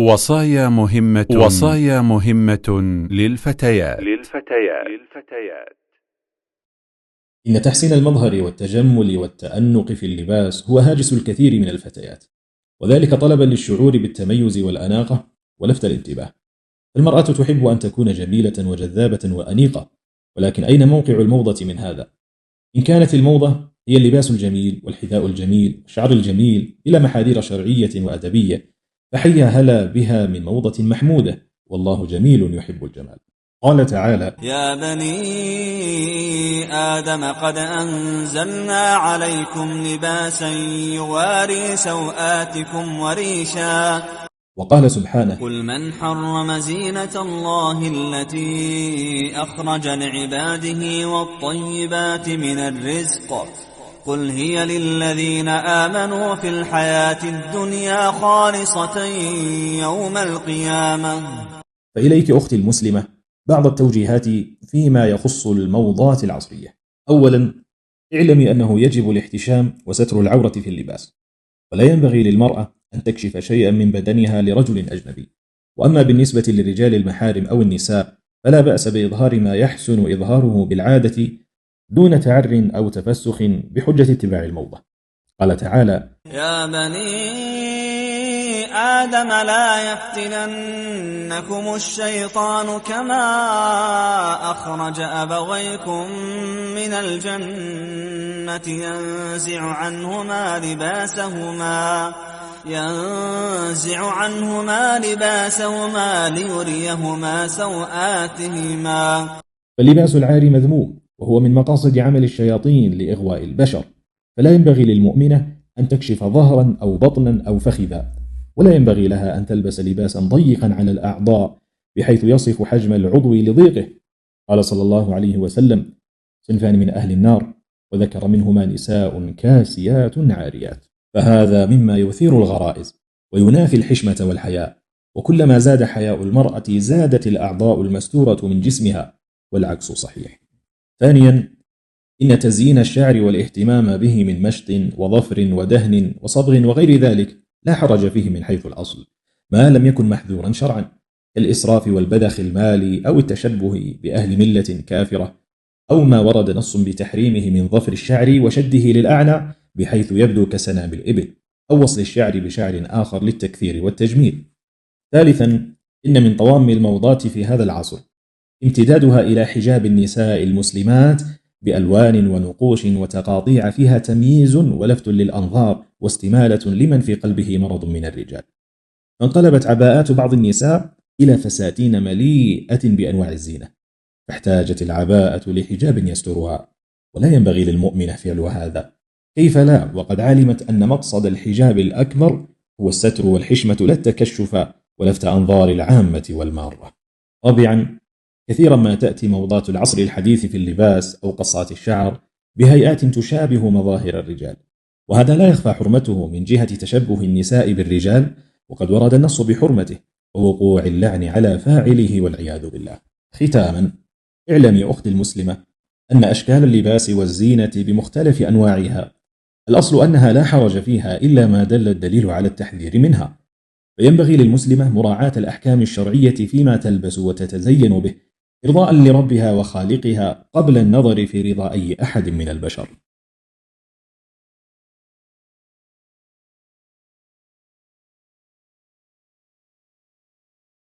وصايا مهمة للفتيات. إن تحسين المظهر والتجمل والتأنق في اللباس هو هاجس الكثير من الفتيات، وذلك طلبا للشعور بالتميز والأناقة ولفت الانتباه. المرأة تحب أن تكون جميلة وجذابة وأنيقة، ولكن أين موقع الموضة من هذا؟ إن كانت الموضة هي اللباس الجميل والحذاء الجميل والشعر الجميل إلى محاذير شرعية وأدبية، فحيا هلا بها من موضة محمودة، والله جميل يحب الجمال. قال تعالى: يا بني آدم قد أنزلنا عليكم لباسا يواري سوآتكم وريشا. وقال سبحانه: قل من حرم زينة الله التي أخرج لعباده والطيبات من الرزق قل هي للذين آمنوا في الحياة الدنيا خالصة يوم القيامة. فإليك أختي المسلمة بعض التوجيهات فيما يخص الموضات العصرية. أولا، اعلمي أنه يجب الاحتشام وستر العورة في اللباس، ولا ينبغي للمرأة أن تكشف شيئا من بدنها لرجل أجنبي. وأما بالنسبة للرجال المحارم أو النساء فلا بأس بإظهار ما يحسن إظهاره بالعادة دون تعر أو تفسخ بحجة اتباع الموضة. قال تعالى: يا بني آدم لا يفتننكم الشيطان كما أخرج أبويكم من الجنة ينزع عنهما لباسهما ليريهما سوآتهما. فاللباس العاري مذموم، وهو من مقاصد عمل الشياطين لإغواء البشر، فلا ينبغي للمؤمنة أن تكشف ظهرا أو بطنا أو فخذا، ولا ينبغي لها أن تلبس لباسا ضيقا على الأعضاء بحيث يصف حجم العضو لضيقه. قال صلى الله عليه وسلم: صنفان من أهل النار، وذكر منهما نساء كاسيات عاريات. فهذا مما يثير الغرائز وينافي الحشمة والحياء، وكلما زاد حياء المرأة زادت الأعضاء المستورة من جسمها، والعكس صحيح. ثانيا، إن تزيين الشعر والاهتمام به من مشط وظفر ودهن وصبغ وغير ذلك لا حرج فيه من حيث الأصل، ما لم يكن محذورا شرعا، كالإسراف والبذخ المالي أو التشبه بأهل ملة كافرة، أو ما ورد نص بتحريمه من ظفر الشعر وشده للأعلى بحيث يبدو كسنام الإبل، أو وصل الشعر بشعر آخر للتكثير والتجميل. ثالثا، إن من طوام الموضات في هذا العصر امتدادها إلى حجاب النساء المسلمات بألوان ونقوش وتقاطيع فيها تمييز ولفت للأنظار واستمالة لمن في قلبه مرض من الرجال. فانقلبت عباءات بعض النساء إلى فساتين مليئة بأنواع الزينة، فاحتاجت العباءة لحجاب يسترها، ولا ينبغي للمؤمنة فعل هذا. كيف لا، وقد علمت أن مقصد الحجاب الأكبر هو الستر والحشمة لا التكشف ولفت أنظار العامة والمارة. رابعا، كثيرا ما تأتي موضات العصر الحديث في اللباس أو قصات الشعر بهيئات تشابه مظاهر الرجال، وهذا لا يخفى حرمته من جهة تشبه النساء بالرجال، وقد ورد النص بحرمته ووقوع اللعن على فاعله والعياذ بالله. ختاما، اعلمي أختي المسلمة أن أشكال اللباس والزينة بمختلف أنواعها الأصل أنها لا حرج فيها إلا ما دل الدليل على التحذير منها، فينبغي للمسلمة مراعاة الأحكام الشرعية فيما تلبس وتتزين به إرضاء لربها وخالقها قبل النظر في رضا أي أحد من البشر.